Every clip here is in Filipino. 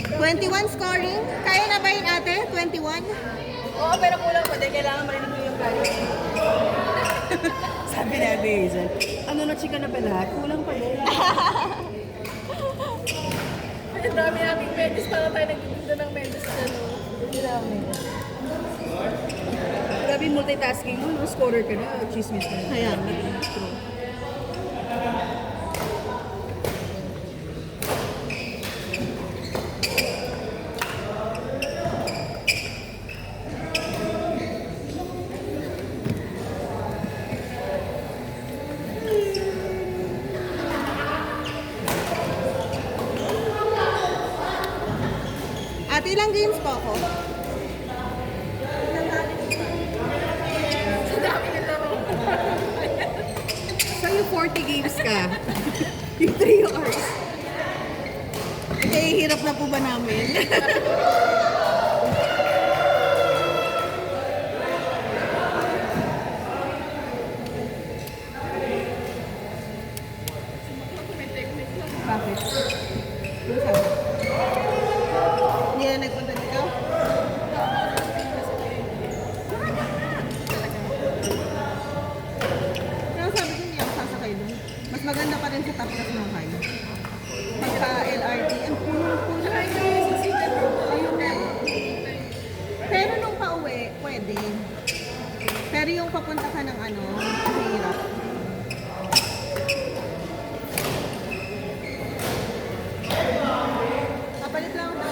21 scoring. Kaya na ba yun ate? 21? Oo, pero kulang pa din. Kailangan marinig mo yung kaya. Sabi ni Ate Hazel, ano na chika na pala? Kulang pa din. Ang dami naming medals. Para tayo nagtitinda ng medals dyan. Ang dami. Grabe yung multitasking mo, no? Scorer ka na, chismis ka na. Kaya. True. Ate, ilang games po ako? Sa'yo 40 games ka. Yung 3 hours. Eh, hirap na po ba namin? Bakit? Ano sabi? Hindi na nagpunta dito? Pero sabi ko hindi ako sasakay doon. Mas maganda pa rin sa top class ng high. Pagka LRT, ang puno-puno. Ayun na. Pero nung pauwi, pwede. Pero yung papunta ka ng ano, mahirap. Kapalit lang ako ng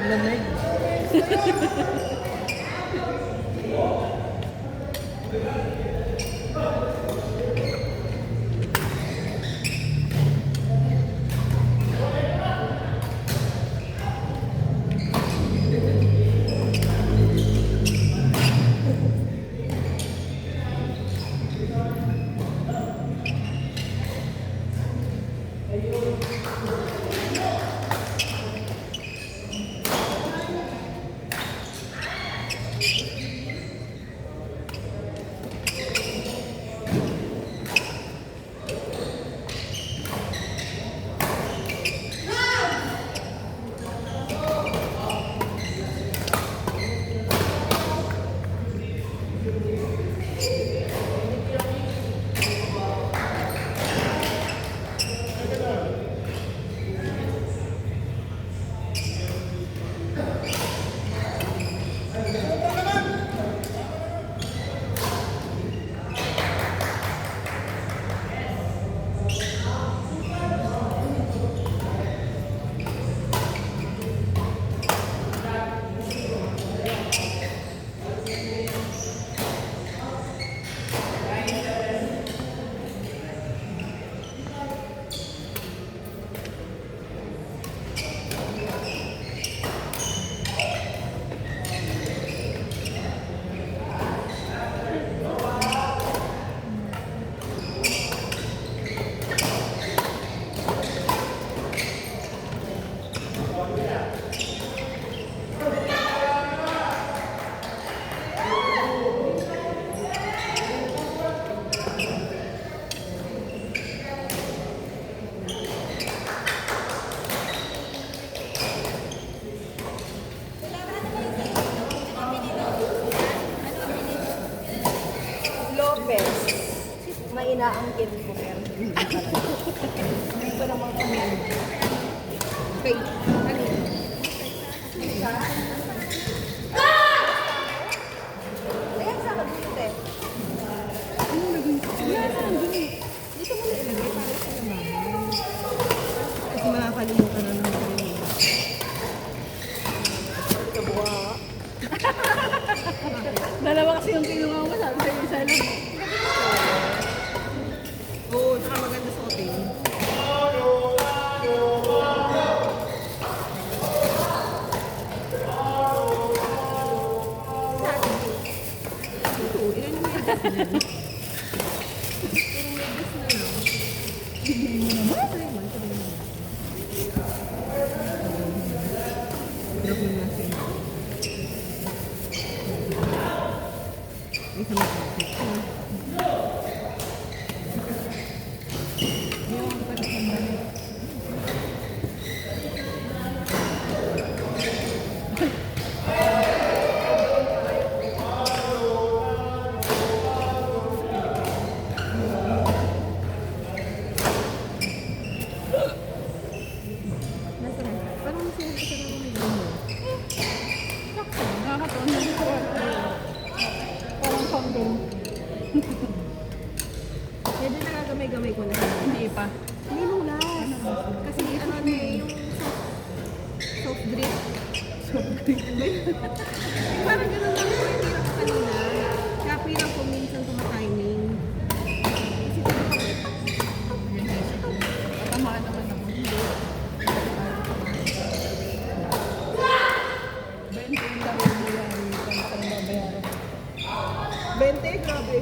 Lamig. Lopez. Mainaangkin ko pero hindi talaga. Hindi ko naman kami. Okay. Ano? Ayan sa akin dito eh. Ano naging? Wala na lang dun eh. Dito mo na ilagay para sa naman. Kasi makakalimutan na naman rin. Dalawa kasi yung kinuha mo, sabi sa'yo isa lang. Oo, tsaka maganda sa hotel. Ito, ilan yung medyas na yan? Puro medyas na lang. Try mo naman. Drop mo natin. Isa mo parang masaya ka sa mga medyo mo. Nakakataon na dito. Parang condom. Medyo nagagamay-gamay ko na. Hindi pa. Hindi nung last. Kasi ano na eh, yung soft drink. Soft drink ba yun? Parang gano'n lang yung hindi ako kanina. Kaya pirang ko minsan tumatiming. Kasi Tatamaan naman ako. Hindi. 20 yung laro mo yan. Kung saan babayaran. 20, grabe.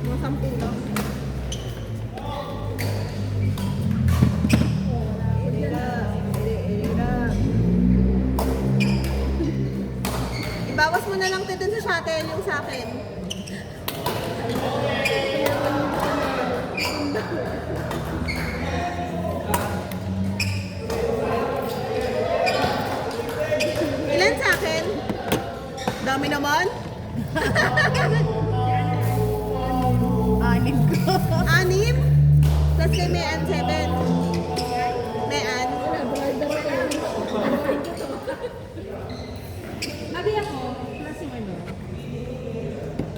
Mga 10 lang. Ibawas mo na lang ito dun sa shuttle yung sa akin. Ilan sa akin? Dami naman. Anim ko. 6? Plus kay Mayan 7. Mayan. Abi ako. Klaseng ano?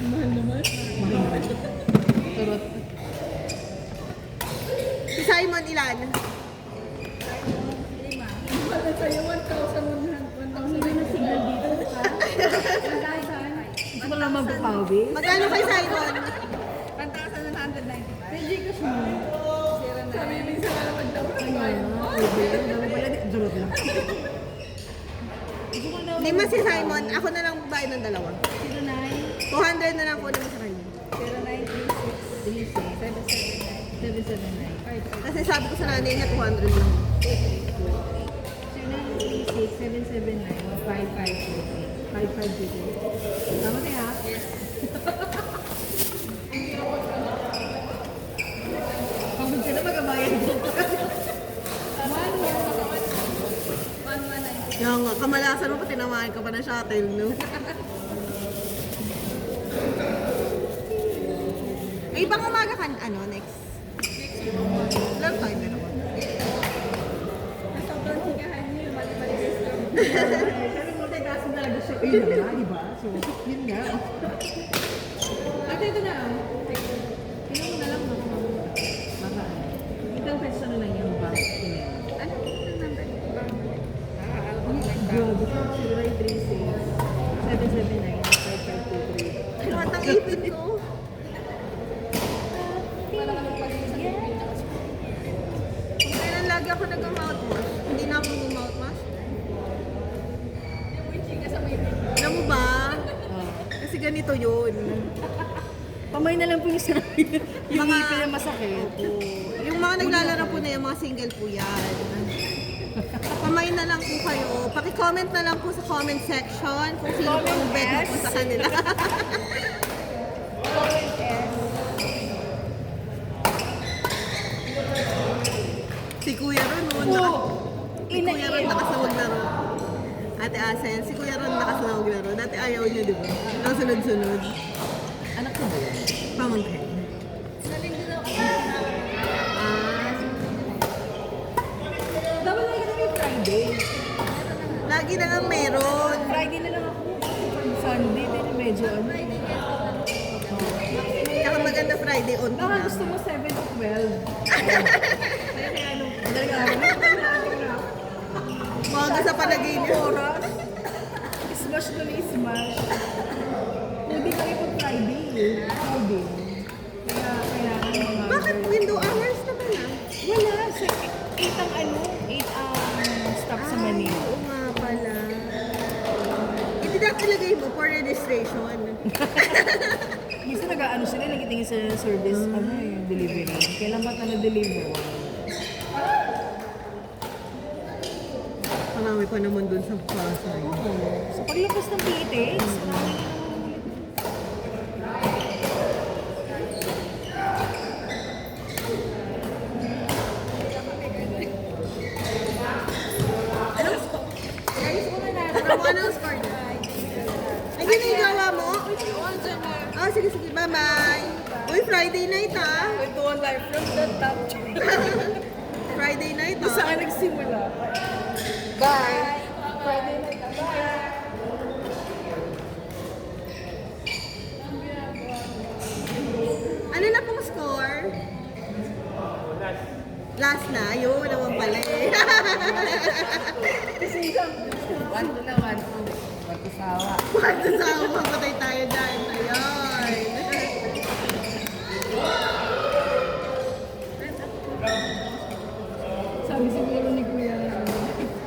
Mahal naman. Turot. Si Simon ilan? 5. na sa'yo, 1,100. Hindi na signal dito. Gusto mo lang magpapawi? Magkano kay Simon? 1,195. May Gcash mo. Sabi yung minsan na naman daw. Dami pala, durot lang. Lima si Simon, ako na lang babae ng dalawa. 09 200 na lang kunin mo sa kanya. 0936 Kasi sabi ko sa nanay niya, 200 lang. 5522. Tama tayo ha? Yes. Pagod ka na mag-abayan dito. Yung nga, kamalasan mo pa tinamaan ka pa ng shuttle, no? Ay, ibang umaga ka, ano, next? Ilang time na naman? Sobrang higahan niyo, mali-mali. Sabi mo, tayo talaga siya. Yun na nga, di ba? So, yun nga. At ito na. Tingnan mo na lang mga baka. Itong question na lang yung bank email. Ano yung number? Grabe ka. 0936-779-5523. Ano at ang ipin ko? Wala ka nang pag-ibig sa Pilipinas. Kailan lagi ako nag-mouthwash? Hindi na ako nag-mouthwash? Yung witchy ka sa may Alam mo ba? Oh. Kasi ganito yun. Pamay na lang po yung sabi. Yung Mga- ngipin na masakit. Yung mga naglalaro po na yung mga single po yan. Pamay na lang po kayo. Paki-comment na lang po sa comment section kung sino po ang bet mo po sa kanila. Si Kuya Ron, no? Si Kuya Ron nakas na maglaro. Ate Asel, si Kuya Ron nakas na maglaro. Dati ayaw niya, di ba? Nang sunod-sunod. Anak ko ba yun? Pamangkin. Galing din ako. Ah, Dapat lagi ka namin Friday. lagi na lang meron. Friday na lang ako. Sunday din medyo ano. Kaya maganda Friday on Baka na. gusto mo 7 to 12. Kaya kaya ano, madaling araw na. Mga sa palagay niyo. Oras. Smash ko na smash. Hindi kami pag Friday eh. Friday. Kaya kailangan mga... Bakit window hours naman ah? Wala. Sa 8 ang ano, 8 ang stop sa Manila. Oo nga pala. Hindi dapat ilagay mo for registration. Minsan nag-ano sila, nagitingin sa service, ano yung delivery. Kailan ba ito na-deliver? Marami pa naman dun sa Pasay. Oo. So paglabas ng PTX, Ano mo anong score niya? Ay, yun yung gawa mo? Oh, sige, sige. Bye-bye. Uy, Friday night ah. Ito ang life from the top. Friday night Kung ah. saan nagsimula. Bye. Friday night. Bye. Ano na pong score? Last na. Ayun, naman pala eh. One to na, one to. One to sawa. Paano sa mapatay tayo dyan? Ayun. Sabi siguro